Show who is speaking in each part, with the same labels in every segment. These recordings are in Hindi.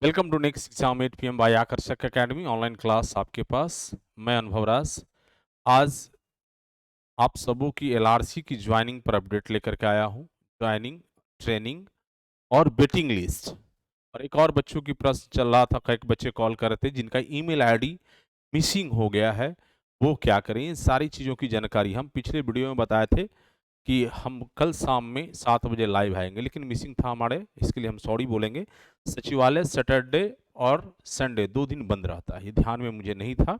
Speaker 1: Welcome to next exam 8 PM by Aakarshak academy online class आपके पास। मैं अनुभव राज आज आप सबों की एलआरसी की ज्वाइनिंग पर अपडेट लेकर के आया हूं। ज्वाइनिंग, ट्रेनिंग और वेटिंग लिस्ट। और एक और बच्चों की प्रश्न चल रहा था, कई बच्चे कॉल कर रहे थे जिनका ईमेल आईडी मिसिंग हो गया है, वो क्या करें। इन सारी चीज़ों की जानकारी हम पिछले वीडियो में बताए थे कि हम कल शाम में 7 बजे लाइव आएंगे, लेकिन मिसिंग था हमारे, इसके लिए हम सॉरी बोलेंगे। सचिवालय सैटरडे और संडे 2 दिन बंद रहता है, ये ध्यान में मुझे नहीं था।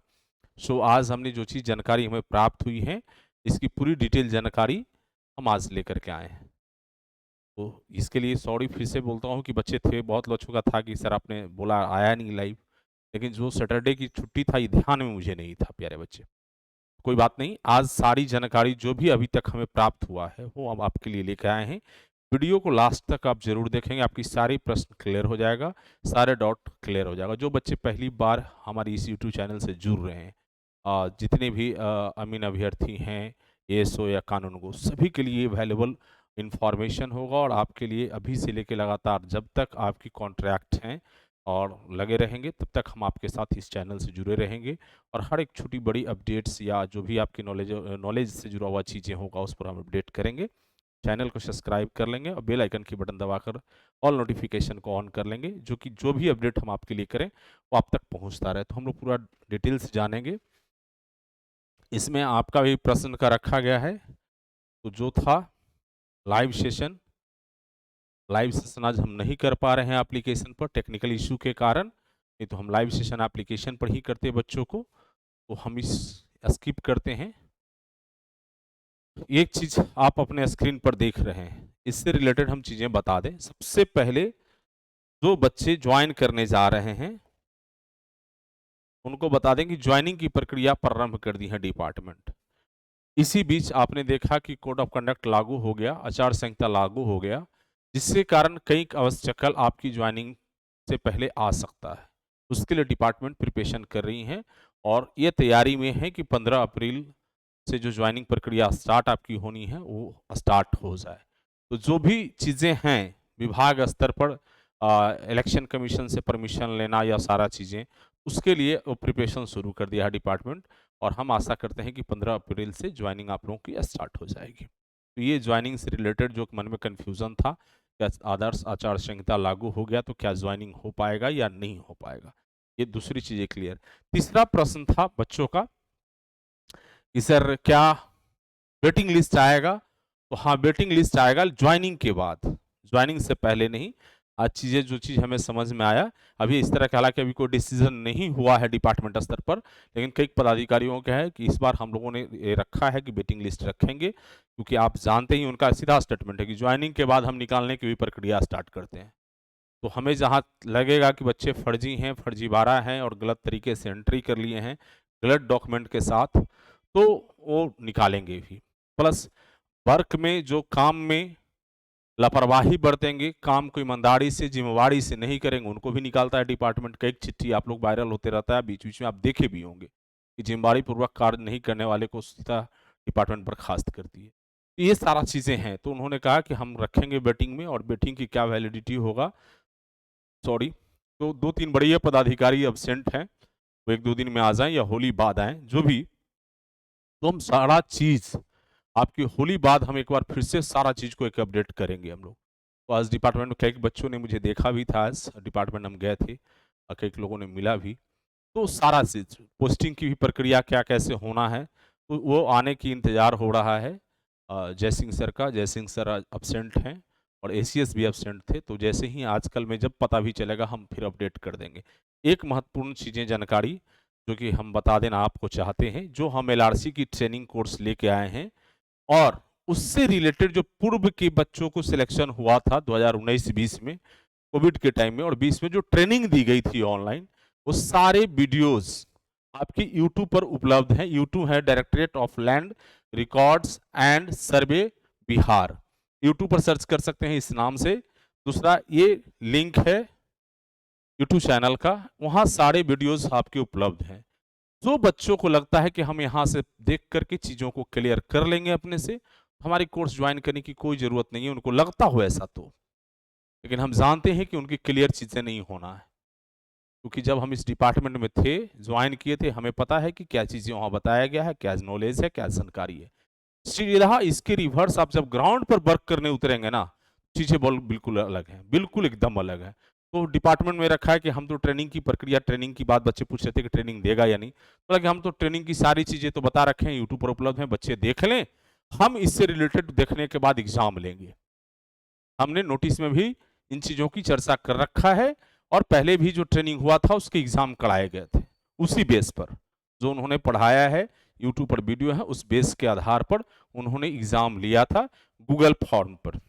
Speaker 1: सो आज हमने जो चीज़ जानकारी हमें प्राप्त हुई है, इसकी पूरी डिटेल जानकारी हम आज लेकर के आए हैं। तो इसके लिए सॉरी फिर से बोलता हूँ कि बच्चे थे, बहुत बच्चों का था कि सर आपने बोला आया नहीं लाइव, लेकिन जो सैटरडे की छुट्टी था ये ध्यान में मुझे नहीं था प्यारे बच्चे। कोई बात नहीं, आज सारी जानकारी जो भी अभी तक हमें प्राप्त हुआ है वो हम आपके लिए लेकर आए हैं। वीडियो को लास्ट तक आप जरूर देखेंगे, आपकी सारी प्रश्न क्लियर हो जाएगा, सारे डाउट क्लियर हो जाएगा। जो बच्चे पहली बार हमारी इस यूट्यूब चैनल से जुड़ रहे हैं, जितने भी अमीन अभ्यर्थी हैं, एएसओ या कानूनगो, सभी के लिए वैल्यूबल इंफॉर्मेशन होगा। और आपके लिए अभी से लेकर लगातार जब तक आपकी कॉन्ट्रैक्ट हैं और लगे रहेंगे, तब तक हम आपके साथ इस चैनल से जुड़े रहेंगे। और हर एक छोटी बड़ी अपडेट्स या जो भी आपकी नॉलेज से जुड़ा हुआ चीज़ें होगा उस पर हम अपडेट करेंगे। चैनल को सब्सक्राइब कर लेंगे और बेल आइकन की बटन दबाकर ऑल नोटिफिकेशन को ऑन कर लेंगे, जो कि जो भी अपडेट हम आपके लिए करें वो आप तक पहुंचता रहे। तो हम लोग पूरा डिटेल्स जानेंगे। इसमें आपका भी प्रश्न का रखा गया है, तो जो था लाइव सेशन, लाइव सेशन आज हम नहीं कर पा रहे हैं एप्लीकेशन पर टेक्निकल इशू के कारण। नहीं तो हम लाइव सेशन एप्लीकेशन पर ही करते बच्चों को, तो हम इस स्किप करते हैं। एक चीज आप अपने स्क्रीन पर देख रहे हैं, इससे रिलेटेड हम चीजें बता दें। सबसे पहले जो बच्चे ज्वाइन करने जा रहे हैं उनको बता दें कि ज्वाइनिंग की प्रक्रिया प्रारंभ कर दी है डिपार्टमेंट। इसी बीच आपने देखा कि कोड ऑफ कंडक्ट लागू हो गया, आचार संहिता लागू हो गया, जिसके कारण कई आवश्यक आपकी ज्वाइनिंग से पहले आ सकता है। उसके लिए डिपार्टमेंट प्रिपरेशन कर रही हैं और ये तैयारी में है कि 15 अप्रैल से जो ज्वाइनिंग प्रक्रिया स्टार्ट आपकी होनी है वो स्टार्ट हो जाए। तो जो भी चीज़ें हैं विभाग स्तर पर, इलेक्शन कमीशन से परमिशन लेना या सारा चीज़ें, उसके लिए वो प्रिपरेशन शुरू कर दिया है डिपार्टमेंट। और हम आशा करते हैं कि 15 अप्रैल से ज्वाइनिंग आप लोगों की स्टार्ट हो जाएगी। तो ये ज्वाइनिंग से रिलेटेड जो मन में कन्फ्यूज़न था, क्या आदर्श आचार संहिता लागू हो गया तो क्या ज्वाइनिंग हो पाएगा या नहीं हो पाएगा, ये दूसरी चीज़ें क्लियर। तीसरा प्रश्न था बच्चों का कि सर क्या वेटिंग लिस्ट आएगा। तो हाँ, वेटिंग लिस्ट आएगा ज्वाइनिंग के बाद, ज्वाइनिंग से पहले नहीं। आज चीज़ें जो चीज़ हमें समझ में आया, अभी इस तरह का हालांकि अभी कोई डिसीजन नहीं हुआ है डिपार्टमेंट स्तर पर, लेकिन कई पदाधिकारियों का है कि इस बार हम लोगों ने ये रखा है कि वेटिंग लिस्ट रखेंगे, क्योंकि आप जानते ही उनका सीधा स्टेटमेंट है कि ज्वाइनिंग के बाद हम निकालने की भी प्रक्रिया स्टार्ट करते हैं। तो हमें जहाँ लगेगा कि बच्चे फर्जी हैं, फर्जीवाड़ा हैं और गलत तरीके से एंट्री कर लिए हैं गलत डॉक्यूमेंट के साथ, तो वो निकालेंगे भी। प्लस वर्क में जो काम में लापरवाही बरतेंगे, काम को ईमानदारी से जिम्मेवारी से नहीं करेंगे, उनको भी निकालता है डिपार्टमेंट। कई चिट्ठी आप लोग वायरल होते रहता है, बीच बीच में आप देखे भी होंगे कि जिम्मेवारी पूर्वक कार्य नहीं करने वाले को सीधा डिपार्टमेंट बर्खास्त करती है। ये सारा चीज़ें हैं, तो उन्होंने कहा कि हम रखेंगे वेटिंग में, और वेटिंग की क्या वैलिडिटी होगा, सॉरी, तो 2-3 बड़े पदाधिकारी एब्सेंट हैं, वो 1-2 दिन में आ जाएं या होली बाद आएं, जो भी। तो हम सारा चीज़ आपकी होली बाद हम एक बार फिर से सारा चीज़ को एक अपडेट करेंगे हम लोग। तो आज डिपार्टमेंट में कई बच्चों ने मुझे देखा भी था, आज डिपार्टमेंट हम गए थे और कई लोगों ने मिला भी। तो सारा चीज़ पोस्टिंग की भी प्रक्रिया क्या कैसे होना है, तो वो आने की इंतज़ार हो रहा है। जयसिंह सर का, जयसिंह सर आज एब्सेंट हैं और एसीएस भी एब्सेंट थे, तो जैसे ही आजकल में जब पता भी चलेगा हम फिर अपडेट कर देंगे। एक महत्वपूर्ण चीज़ें जानकारी जो कि हम बता देना आपको चाहते हैं, जो हम एलआरसी की ट्रेनिंग कोर्स लेके आए हैं और उससे रिलेटेड जो पूर्व के बच्चों को सिलेक्शन हुआ था 2019-20 में, कोविड के टाइम में, और 20 में जो ट्रेनिंग दी गई थी ऑनलाइन, वो सारे वीडियोस आपकी यूट्यूब पर उपलब्ध हैं। यूट्यूब है directorate of land records and survey Bihar, YouTube पर सर्च कर सकते हैं इस नाम से। दूसरा ये लिंक है यूट्यूब चैनल का, वहाँ सारे वीडियोस आपके उपलब्ध हैं। जो बच्चों को लगता है कि हम यहाँ से देख करके चीज़ों को क्लियर कर लेंगे अपने से, हमारी कोर्स ज्वाइन करने की कोई ज़रूरत नहीं है, उनको लगता हो ऐसा तो, लेकिन हम जानते हैं कि उनकी क्लियर चीज़ें नहीं होना है। क्योंकि जब हम इस डिपार्टमेंट में थे, ज्वाइन किए थे, हमें पता है कि क्या चीज़ें वहाँ बताया गया है, क्या नॉलेज है, क्या जानकारी है। सीधा इसके रिवर्स आप जब ग्राउंड पर वर्क करने उतरेंगे ना, चीज़ें बिल्कुल अलग हैं, बिल्कुल एकदम अलग है। तो डिपार्टमेंट में रखा है कि हम तो ट्रेनिंग की प्रक्रिया, ट्रेनिंग की बात बच्चे पूछ रहे थे कि ट्रेनिंग देगा या नहीं? तो लगे हम तो ट्रेनिंग की सारी चीज़ें तो बता रखे हैं, यूट्यूब पर उपलब्ध हैं, बच्चे देख लें, हम इससे रिलेटेड देखने के बाद एग्ज़ाम लेंगे। हमने नोटिस में भी इन चीज़ों की चर्चा कर रखा है और पहले भी जो ट्रेनिंग हुआ था उसके एग्ज़ाम कराए गए थे। उसी बेस पर जो उन्होंने पढ़ाया है, यूट्यूब पर वीडियो है, उस बेस के आधार पर उन्होंने एग्ज़ाम लिया था गूगल फॉर्म पर।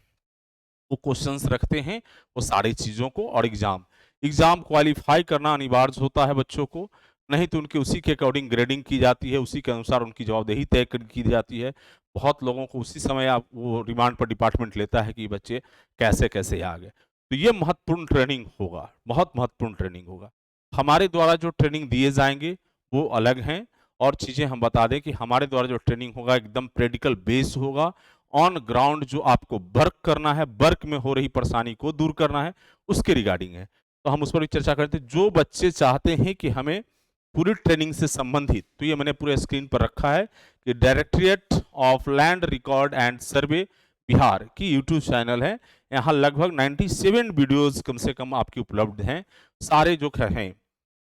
Speaker 1: वो क्वेश्चंस रखते हैं, वो सारी चीज़ों को, और एग्ज़ाम क्वालीफाई करना अनिवार्य होता है बच्चों को, नहीं तो उनके उसी के अकॉर्डिंग ग्रेडिंग की जाती है, उसी के अनुसार उनकी जवाबदेही तय की जाती है। बहुत लोगों को उसी समय आप वो रिमांड पर डिपार्टमेंट लेता है कि बच्चे कैसे-कैसे आ गए। तो ये महत्वपूर्ण ट्रेनिंग होगा, बहुत महत्वपूर्ण ट्रेनिंग होगा। हमारे द्वारा जो ट्रेनिंग दिए जाएँगे, वो अलग हैं, और चीज़ें हम बता दें कि हमारे द्वारा जो ट्रेनिंग होगा एकदम प्रैक्टिकल बेस होगा, ऑन ग्राउंड जो आपको वर्क करना है, वर्क में हो रही परेशानी को दूर करना है, उसके रिगार्डिंग है। तो हम उस पर भी चर्चा करते हैं। जो बच्चे चाहते हैं कि हमें पूरी ट्रेनिंग से संबंधित, तो ये मैंने पूरे स्क्रीन पर रखा है कि directorate of land record and सर्वे बिहार की यूट्यूब चैनल है। यहाँ लगभग 97 वीडियोज़ कम से कम आपकी उपलब्ध हैं। सारे जो हैं,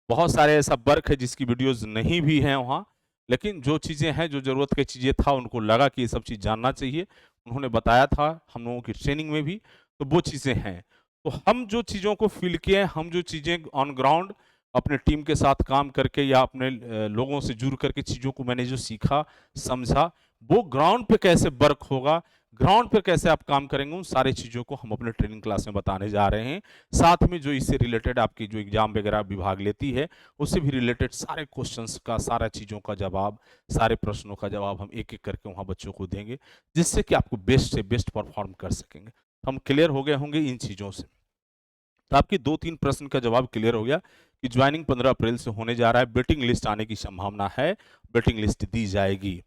Speaker 1: बहुत सारे ऐसा वर्क है जिसकी वीडियोज़ नहीं भी हैं वहाँ, लेकिन जो चीज़ें हैं, जो ज़रूरत की चीज़ें था, उनको लगा कि ये सब चीज़ जानना चाहिए, उन्होंने बताया था हम लोगों की ट्रेनिंग में भी, तो वो चीज़ें हैं। तो हम जो चीज़ों को फ़ील किए हैं, हम जो चीज़ें ऑन ग्राउंड अपने टीम के साथ काम करके या अपने लोगों से जुड़ करके चीज़ों को मैंने जो सीखा, समझा, वो ग्राउंड पे कैसे वर्क होगा, ग्राउंड पे कैसे आप काम करेंगे, उन सारी चीज़ों को हम अपने ट्रेनिंग क्लास में बताने जा रहे हैं। साथ में जो इससे रिलेटेड आपकी जो एग्ज़ाम वगैरह विभाग लेती है, उससे भी रिलेटेड सारे क्वेश्चंस का, सारा चीज़ों का जवाब, सारे प्रश्नों का जवाब हम एक-एक करके वहाँ बच्चों को देंगे, जिससे कि आपको बेस्ट से बेस्ट परफ़ॉर्म कर सकेंगे। हम क्लियर हो गए होंगे इन चीज़ों से। तो आपके 2-3 प्रश्न का जवाब क्लियर हो गया कि जॉइनिंग 15 अप्रैल से होने जा रहा है, वेटिंग लिस्ट आने की संभावना है, वेटिंग लिस्ट दी जाएगी।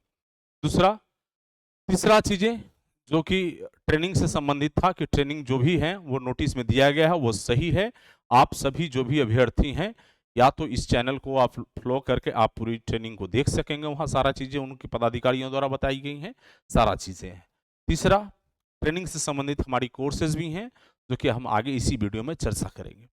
Speaker 1: दूसरा, तीसरा चीज़ें जो कि ट्रेनिंग से संबंधित था कि ट्रेनिंग जो भी है वो नोटिस में दिया गया है वो सही है। आप सभी जो भी अभ्यर्थी हैं, या तो इस चैनल को आप फ़ॉलो करके आप पूरी ट्रेनिंग को देख सकेंगे, वहाँ सारा चीज़ें उनके पदाधिकारियों द्वारा बताई गई हैं, सारा चीज़ें हैं। तीसरा, ट्रेनिंग से संबंधित हमारी कोर्सेज़ भी हैं, जो कि हम आगे इसी वीडियो में चर्चा करेंगे।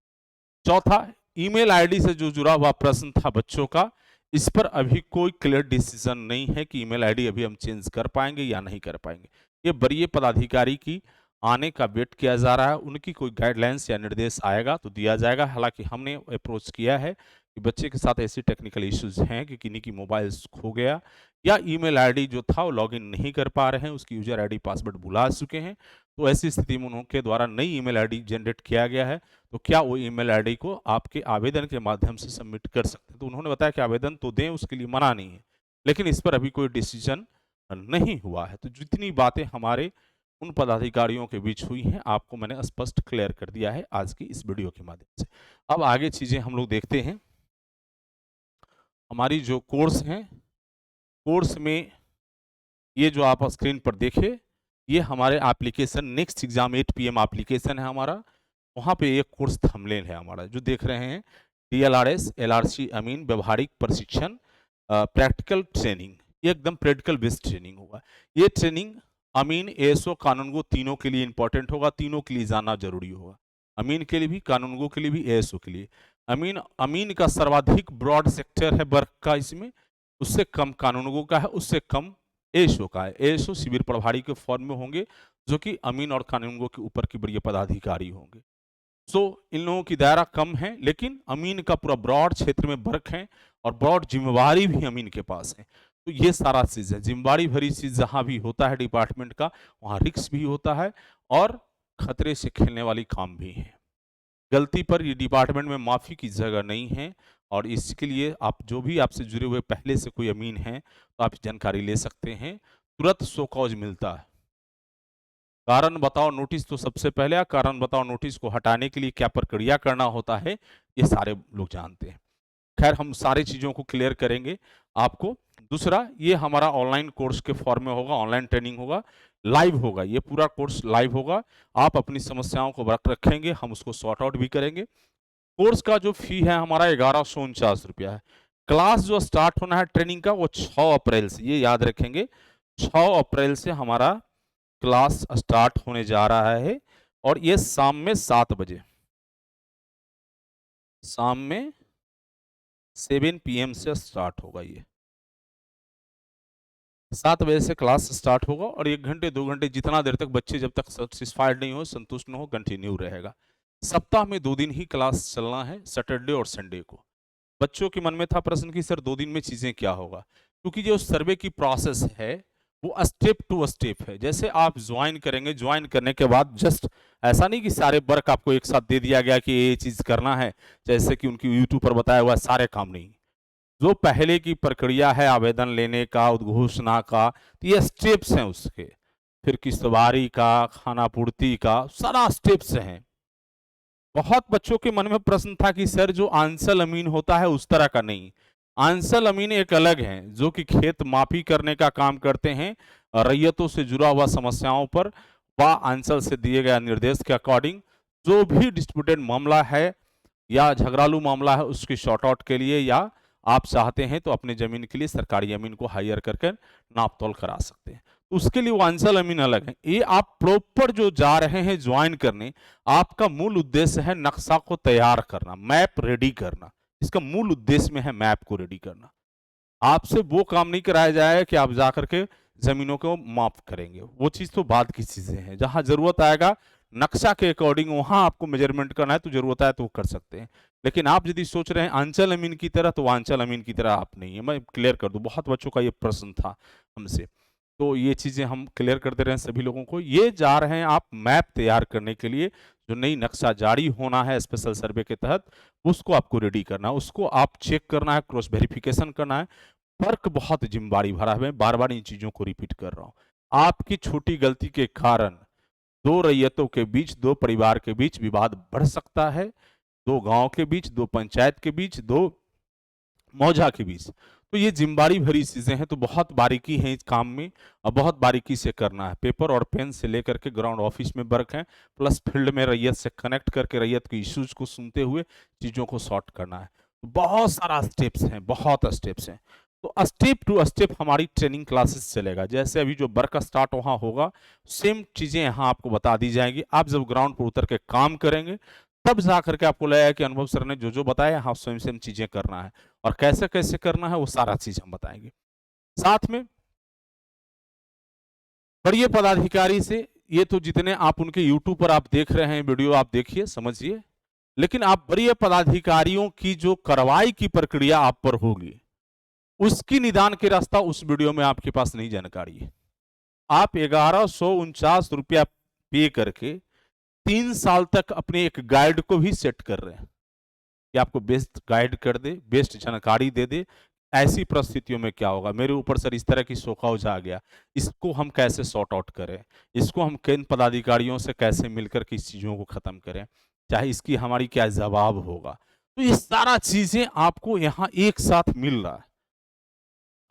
Speaker 1: चौथा, ईमेल आईडी से जो जुड़ा हुआ प्रश्न था बच्चों का, इस पर अभी कोई क्लियर डिसीजन नहीं है कि ईमेल आईडी अभी हम चेंज कर पाएँगे या नहीं कर पाएँगे। ये वरीय पदाधिकारी की आने का वेट किया जा रहा है, उनकी कोई गाइडलाइंस या निर्देश आएगा तो दिया जाएगा। हालाँकि हमने अप्रोच किया है कि बच्चे के साथ ऐसी टेक्निकल इश्यूज़ हैं कि किन्हीं की मोबाइल्स खो गया या ईमेल आईडी जो था वो लॉगिन नहीं कर पा रहे हैं, उसकी यूज़र आईडी पासवर्ड भुला चुके हैं। तो ऐसी स्थिति में उनके द्वारा नई ईमेल आईडी जनरेट किया गया है, तो क्या वो ईमेल आईडी को आपके आवेदन के माध्यम से सबमिट कर सकते हैं? तो उन्होंने बताया कि आवेदन तो दें, उसके लिए मना नहीं है, लेकिन इस पर अभी कोई डिसीजन नहीं हुआ है। तो जितनी बातें हमारे उन पदाधिकारियों के बीच हुई हैं, आपको मैंने स्पष्ट क्लियर कर दिया है आज की इस वीडियो के माध्यम से। अब आगे चीज़ें हम लोग देखते हैं। हमारी जो कोर्स हैं, कोर्स में ये जो आप स्क्रीन पर देखें, ये हमारे application next exam 8 PM application है हमारा। वहाँ पे एक कोर्स थंबनेल है हमारा, जो देख रहे हैं, डीएलआरएस, एलआरसी अमीन व्यावहारिक प्रशिक्षण प्रैक्टिकल ट्रेनिंग। ये एकदम प्रैक्टिकल बेस्ड ट्रेनिंग होगा। ये ट्रेनिंग अमीन, एएसओ, कानूनगो तीनों के लिए इम्पोर्टेंट होगा, तीनों के लिए जानना ज़रूरी होगा। अमीन के लिए भी, कानूनगो के लिए भी, एएसओ के लिए। अमीन अमीन का सर्वाधिक ब्रॉड सेक्टर है वर्क का इसमें, उससे कम कानूनगो का है, उससे कम एएसओ का है। एएसओ शिविर प्रभारी के फॉर्म में होंगे, जो कि अमीन और कानूनगो के ऊपर के वरीय पदाधिकारी होंगे। सो इन लोगों की दायरा कम है, लेकिन अमीन का पूरा ब्रॉड क्षेत्र में वर्क है और ब्रॉड जिम्मेवारी भी अमीन के पास है। तो ये सारा चीज़ है, जिम्मेवारी भरी चीज़ जहाँ भी होता है डिपार्टमेंट का, वहाँ रिस्क भी होता है और खतरे से खेलने वाली काम भी है। गलती पर ये डिपार्टमेंट में माफ़ी की जगह नहीं है, और इसके लिए आप जो भी आपसे जुड़े हुए पहले से कोई अमीन हैं, तो आप जानकारी ले सकते हैं। तुरंत शो कॉज मिलता है। कारण बताओ नोटिस तो सबसे पहले, कारण बताओ नोटिस को हटाने के लिए क्या प्रक्रिया करना होता है, ये सारे लोग जानते हैं। खैर, हम सारी चीज़ों को क्लियर करेंगे आपको। दूसरा, ये हमारा ऑनलाइन कोर्स के फॉर्म में होगा, ऑनलाइन ट्रेनिंग होगा, लाइव होगा, ये पूरा कोर्स लाइव होगा। आप अपनी समस्याओं को रखेंगे, हम उसको सॉर्ट आउट भी करेंगे। कोर्स का जो फी है हमारा 1149 रुपया है। क्लास जो स्टार्ट होना है ट्रेनिंग का वो 6 अप्रैल से, ये याद रखेंगे, 6 अप्रैल से हमारा क्लास स्टार्ट होने जा रहा है और ये शाम में 7 बजे, शाम में 7 PM से स्टार्ट होगा। ये 7 बजे से क्लास स्टार्ट होगा और 1 घंटे 2 घंटे जितना देर तक बच्चे जब तक सेटिस्फाइड नहीं हो, संतुष्ट न हो, कंटिन्यू रहेगा। सप्ताह में 2 दिन ही क्लास चलना है, सैटरडे और संडे को। बच्चों के मन में था प्रश्न कि सर 2 दिन में चीजें क्या होगा, क्योंकि जो सर्वे की प्रोसेस है वो स्टेप टू स्टेप है। जैसे आप ज्वाइन करेंगे, ज्वाइन करने के बाद जस्ट ऐसा नहीं कि सारे वर्क आपको एक साथ दे दिया गया कि ये चीज करना है, जैसे कि उनकी यूट्यूब पर बताया हुआ सारे काम नहीं। जो पहले की प्रक्रिया है आवेदन लेने का, उद्घोषणा का, तो ये स्टेप्स हैं उसके, फिर किश्तवारी का, खाना पूर्ति का, सारा स्टेप्स हैं। बहुत बच्चों के मन में प्रश्न था कि सर जो आंसल अमीन होता है उस तरह का नहीं, आंसल अमीन एक अलग हैं जो कि खेत माफी करने का काम करते हैं, रैयतों से जुड़ा हुआ समस्याओं पर व आंसल से दिए गए निर्देश के अकॉर्डिंग जो भी डिस्प्यूटेड मामला है या झगड़ालू मामला है उसकी शॉर्ट आउट के लिए, या आप चाहते हैं तो अपने जमीन के लिए सरकारी अमीन को हायर करके नाप तोल करा सकते हैं, तो उसके लिए वो आंसल अमीन अलग है। ये आप प्रॉपर जो जा रहे हैं ज्वाइन करने, आपका मूल उद्देश्य है नक्शा को तैयार करना, मैप रेडी करना। इसका मूल उद्देश्य में है मैप को रेडी करना। आपसे वो काम नहीं कराया जाएगा कि आप जाकर के जमीनों को माप करेंगे, वो चीज तो बाद की चीजें हैं। जहां जरूरत आएगा नक्शा के अकॉर्डिंग वहां आपको मेजरमेंट करना है तो जरूरत आए तो वो कर सकते हैं। लेकिन आप यदि सोच रहे हैं आंचल अमीन की तरह, तो आंचल अमीन की तरह आप नहीं है। मैं क्लियर कर दूं, बहुत बच्चों का ये प्रश्न था हमसे, तो ये चीजें हम क्लियर करते रहे सभी लोगों को। ये जा रहे हैं आप मैप तैयार करने के लिए, जो नई नक्शा जारी होना है स्पेशल सर्वे के तहत, उसको आपको रेडी करना है, उसको आप चेक करना है, क्रॉस वेरिफिकेशन करना है। फर्क बहुत जिम्मेदारी भरा है, मैं बार बार इन चीजों को रिपीट कर रहा हूं। आपकी छोटी गलती के कारण 2 रैयतों के बीच, 2 परिवार के बीच विवाद बढ़ सकता है, 2 गांव के बीच, 2 पंचायत के बीच, 2 मौजा के बीच। तो ये जिम्मेदारी भरी चीजें हैं, तो बहुत बारीकी है इस काम में और बहुत बारीकी से करना है। पेपर और पेन से लेकर के ग्राउंड ऑफिस में वर्क है, प्लस फील्ड में रैयत से कनेक्ट करके रैयत के इश्यूज को सुनते हुए चीजों को सॉर्ट करना है। तो बहुत सारा स्टेप्स हैं, बहुत स्टेप्स हैं। तो स्टेप टू स्टेप हमारी ट्रेनिंग क्लासेस चलेगा। जैसे अभी जो वर्क स्टार्ट वहां होगा, सेम चीजें यहाँ आपको बता दी जाएंगी। आप जब ग्राउंड पर उतर के काम करेंगे तब जा करके आपको लगेगा कि अनुभव सर ने जो जो बताया, हाँ स्वयं सेम चीजें करना है, और कैसे कैसे करना है वो सारा चीज हम बताएंगे। साथ में बड़े पदाधिकारी से, ये तो जितने आप उनके यूट्यूब पर आप देख रहे हैं वीडियो, आप देखिए समझिए, लेकिन आप बड़े पदाधिकारियों की जो कार्रवाई की प्रक्रिया आप पर होगी, उसकी निदान के रास्ता उस वीडियो में आपके पास नहीं जानकारी है। आप 1149 रुपया पे करके 3 साल तक अपने एक गाइड को भी सेट कर रहे हैं कि आपको बेस्ट गाइड कर दे, बेस्ट जानकारी दे दे, ऐसी परिस्थितियों में क्या होगा, मेरे ऊपर सर इस तरह की शोकौज आ गया, इसको हम कैसे सॉर्ट आउट करें, इसको हम किन पदाधिकारियों से कैसे मिलकर के इस चीज़ों को ख़त्म करें, चाहे इसकी हमारी क्या जवाब होगा। तो ये सारा चीज़ें आपको यहाँ एक साथ मिल रहा है।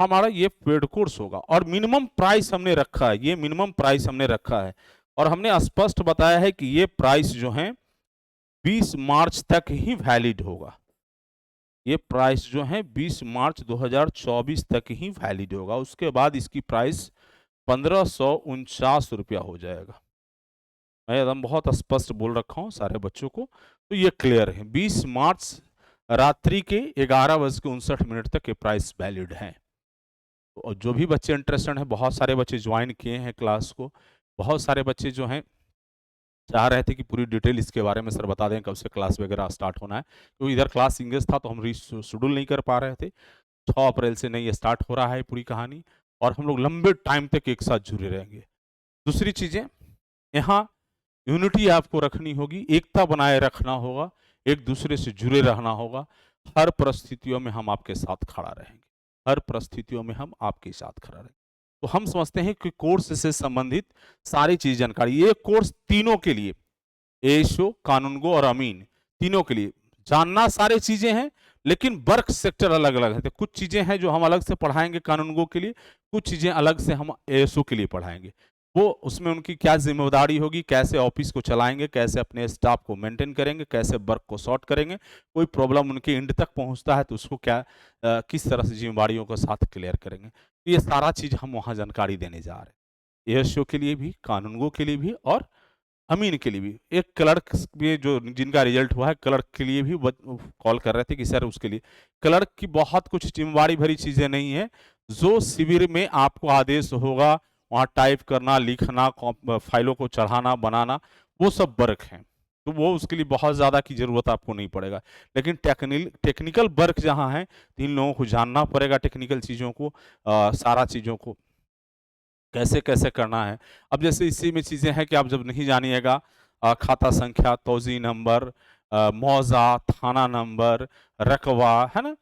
Speaker 1: हमारा ये पेड कोर्स होगा और मिनिमम प्राइस हमने रखा है, ये मिनिमम प्राइस हमने रखा है और हमने स्पष्ट बताया है कि ये प्राइस जो है 20 मार्च तक ही वैलिड होगा। ये प्राइस जो है 20 मार्च 2024 तक ही वैलिड होगा, उसके बाद इसकी प्राइस 1549 रुपया हो जाएगा। मैं एकदम बहुत स्पष्ट बोल रखा हूँ सारे बच्चों को, तो ये क्लियर है। 20 मार्च रात्रि के 11:59 तक ये प्राइस वैलिड है। और जो भी बच्चे इंटरेस्टेड हैं, बहुत सारे बच्चे ज्वाइन किए हैं क्लास को, बहुत सारे बच्चे जो हैं चाह रहे थे कि पूरी डिटेल इसके बारे में सर बता दें कब से क्लास वगैरह स्टार्ट होना है, क्योंकि इधर क्लास इंगेज था तो हम शेड्यूल नहीं कर पा रहे थे। 6 अप्रैल से नहीं स्टार्ट हो रहा है पूरी कहानी, और हम लोग लंबे टाइम तक एक साथ जुड़े रहेंगे। दूसरी चीज़ें, यहाँ यूनिटी आपको रखनी होगी, एकता बनाए रखना होगा, एक दूसरे से जुड़े रहना होगा। हर परिस्थितियों में हम आपके साथ खड़ा रहेंगे, हर परिस्थितियों में हम आपके साथ खड़ा रहेंगे। तो हम समझते हैं कि कोर्स से संबंधित सारी चीज जानकारी, ये कोर्स तीनों के लिए, एएसओ, कानूनगो और अमीन, तीनों के लिए जानना सारी चीजें हैं, लेकिन वर्क सेक्टर अलग अलग है। तो कुछ चीजें हैं जो हम अलग से पढ़ाएंगे कानूनगो के लिए, कुछ चीजें अलग से हम एएसओ के लिए पढ़ाएंगे। वो उसमें उनकी क्या जिम्मेदारी होगी, कैसे ऑफिस को चलाएंगे, कैसे अपने स्टाफ को मेंटेन करेंगे, कैसे वर्क को सॉर्ट करेंगे, कोई प्रॉब्लम उनके एंड तक पहुंचता है तो उसको क्या किस तरह से जिम्मेदारियों के साथ क्लियर करेंगे। तो ये सारा चीज़ हम वहाँ जानकारी देने जा रहे हैं, एएसओ के लिए भी, कानूनगो के लिए भी और अमीन के लिए भी। एक क्लर्क में जो जिनका रिजल्ट हुआ है, क्लर्क के लिए भी कॉल कर रहे थे कि सर उसके लिए क्लर्क की बहुत कुछ जिम्मेवारी भरी चीज़ें नहीं है। जो शिविर में आपको आदेश होगा वहाँ टाइप करना, लिखना, फाइलों को चढ़ाना, बनाना, वो सब वर्क है, तो वो उसके लिए बहुत ज़्यादा की ज़रूरत आपको नहीं पड़ेगा। लेकिन टेक्निकल वर्क जहाँ है तो इन लोगों को जानना पड़ेगा, टेक्निकल चीज़ों को, सारा चीज़ों को कैसे कैसे करना है। अब जैसे इसी में चीज़ें हैं कि आप जब नहीं जानिएगा खाता संख्या, तौज़ी नंबर, मौज़ा, थाना नंबर, रकबा, है ना?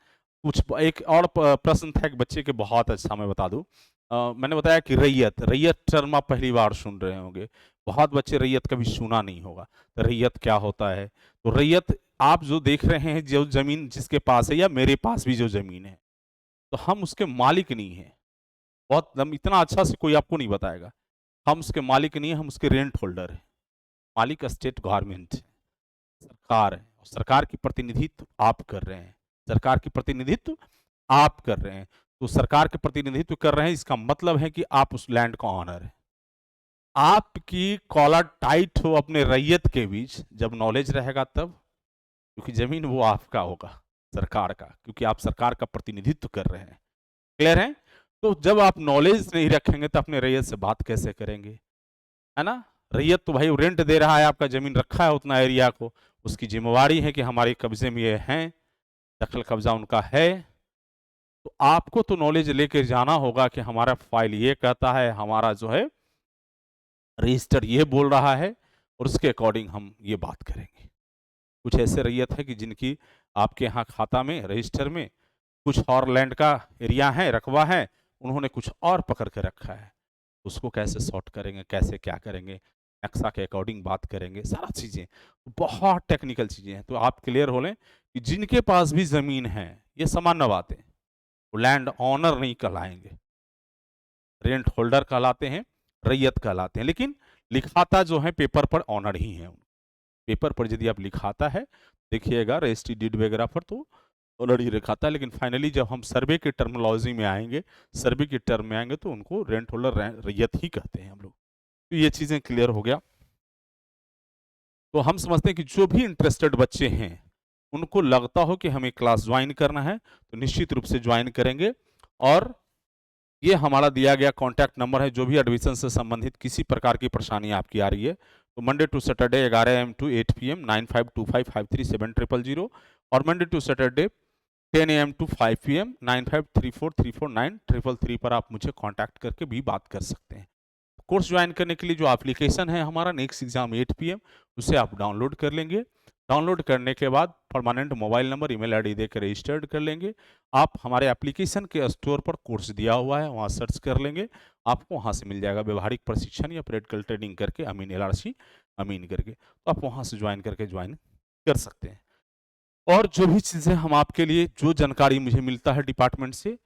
Speaker 1: कुछ एक और प्रश्न था एक बच्चे के, बहुत अच्छा मैं बता दूं। मैंने बताया कि रैयत रैयत टर्म आप पहली बार सुन रहे होंगे, बहुत बच्चे रैयत कभी सुना नहीं होगा। तो रैयत क्या होता है? तो रैयत आप जो देख रहे हैं, जो जमीन जिसके पास है या मेरे पास भी जो जमीन है, तो हम उसके मालिक नहीं हैं। बहुत हम इतना अच्छा से कोई आपको नहीं बताएगा। हम उसके मालिक नहीं हैं, हम उसके रेंट होल्डर हैं। मालिक स्टेट गवर्नमेंट है, सरकार है, और सरकार की प्रतिनिधित्व आप कर रहे हैं। सरकार की प्रतिनिधित्व आप कर रहे हैं। तो सरकार के प्रतिनिधित्व कर रहे हैं, इसका मतलब है कि आप उस लैंड का ऑनर है। आपकी कॉलर टाइट हो अपने रैयत के बीच, जब नॉलेज रहेगा तब, क्योंकि जमीन वो आपका होगा, सरकार का, क्योंकि आप सरकार का प्रतिनिधित्व कर रहे हैं। क्लियर है? तो जब आप नॉलेज नहीं रखेंगे तो अपने रैयत से बात कैसे करेंगे, है ना? रैयत तो भाई रेंट दे रहा है, आपका जमीन रखा है उतना एरिया को, उसकी जिम्मेवारी है कि हमारे कब्जे में ये हैं, दखल कब्जा उनका है। तो आपको तो नॉलेज लेके जाना होगा कि हमारा फाइल ये कहता है, हमारा जो है रजिस्टर ये बोल रहा है, और उसके अकॉर्डिंग हम ये बात करेंगे। कुछ ऐसे रैयत है कि जिनकी आपके यहाँ खाता में, रजिस्टर में कुछ और लैंड का एरिया है, रकबा है, उन्होंने कुछ और पकड़ के रखा है। उसको कैसे सॉर्ट करेंगे, कैसे क्या करेंगे, नक्शा के अकॉर्डिंग बात करेंगे, सारा चीज़ें बहुत टेक्निकल चीज़ें हैं। तो आप क्लियर हो लें कि जिनके पास भी ज़मीन है, ये सामान्य बात है, वो लैंड ऑनर नहीं कहलाएंगे, रेंट होल्डर कहलाते हैं, रैयत कहलाते हैं। लेकिन लिखाता जो है पेपर पर ऑनर ही है। पेपर पर यदि आप लिखाता है, देखिएगा रजिस्ट्री डीड वगैरह पर, तो ऑनर ही लिखाता है। लेकिन फाइनली जब हम सर्वे के टर्मिनोलॉजी में आएंगे, सर्वे के टर्म में आएंगे, तो उनको रेंट होल्डर, रैयत ही कहते हैं हम लोग। तो ये चीज़ें क्लियर हो गया। तो हम समझते हैं कि जो भी इंटरेस्टेड बच्चे हैं, उनको लगता हो कि हमें क्लास ज्वाइन करना है, तो निश्चित रूप से ज्वाइन करेंगे। और ये हमारा दिया गया कॉन्टैक्ट नंबर है। जो भी एडमिशन से संबंधित किसी प्रकार की परेशानी आपकी आ रही है, तो Monday to Saturday 11 AM to 8 PM 9525537000, और Monday to Saturday 10 AM to 5 PM 9534349333 पर आप मुझे कांटेक्ट करके भी बात कर सकते हैं। कोर्स ज्वाइन करने के लिए जो एप्लीकेशन है हमारा, नेक्स्ट एग्जाम 8 PM, उसे आप डाउनलोड कर लेंगे। डाउनलोड करने के बाद permanent mobile number, email ID देकर रजिस्टर्ड कर लेंगे। आप हमारे एप्लीकेशन के स्टोर पर कोर्स दिया हुआ है, वहाँ सर्च कर लेंगे, आपको वहाँ से मिल जाएगा। व्यवहारिक प्रशिक्षण या प्रैक्टिकल ट्रेनिंग करके अमीन LRC अमीन करके, तो आप वहाँ से ज्वाइन कर सकते हैं। और जो भी चीज़ें हम आपके लिए, जो जानकारी मुझे मिलता है डिपार्टमेंट से,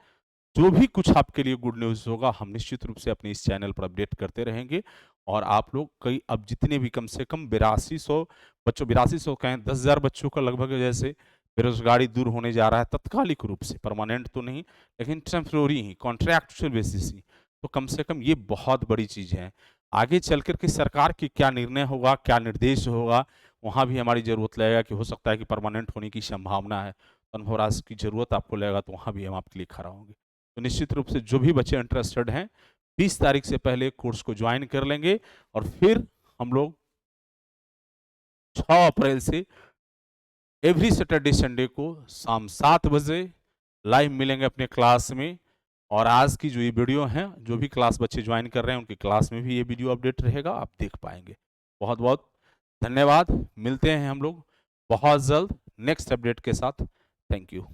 Speaker 1: जो भी कुछ आपके लिए गुड न्यूज़ होगा, हम निश्चित रूप से अपने इस चैनल पर अपडेट करते रहेंगे। और आप लोग कई, अब जितने भी कम से कम 8200 बच्चों, 8200 कहें 10,000 बच्चों का लगभग जैसे बेरोजगारी दूर होने जा रहा है तत्कालिक रूप से, परमानेंट तो नहीं लेकिन टेम्प्रोरी ही, कॉन्ट्रैक्चुअल बेसिस ही। तो कम से कम ये बहुत बड़ी चीज़ है। आगे चल कर के सरकार की क्या निर्णय होगा, क्या निर्देश होगा, वहाँ भी हमारी ज़रूरत लगेगा कि हो सकता है कि परमानेंट होने की संभावना है, अनुभव राशि की ज़रूरत आपको लगेगा, तो वहाँ भी हम आपके लिए खड़ा होंगे। तो निश्चित रूप से जो भी बच्चे इंटरेस्टेड हैं, 20 तारीख से पहले कोर्स को ज्वाइन कर लेंगे, और फिर हम लोग 6 अप्रैल से एवरी सैटरडे संडे को शाम 7 बजे लाइव मिलेंगे अपने क्लास में। और आज की जो ये वीडियो है, जो भी क्लास बच्चे ज्वाइन कर रहे हैं उनकी क्लास में भी ये वीडियो अपडेट रहेगा, आप देख पाएंगे। बहुत बहुत धन्यवाद। मिलते हैं हम लोग बहुत जल्द नेक्स्ट अपडेट के साथ। Thank you.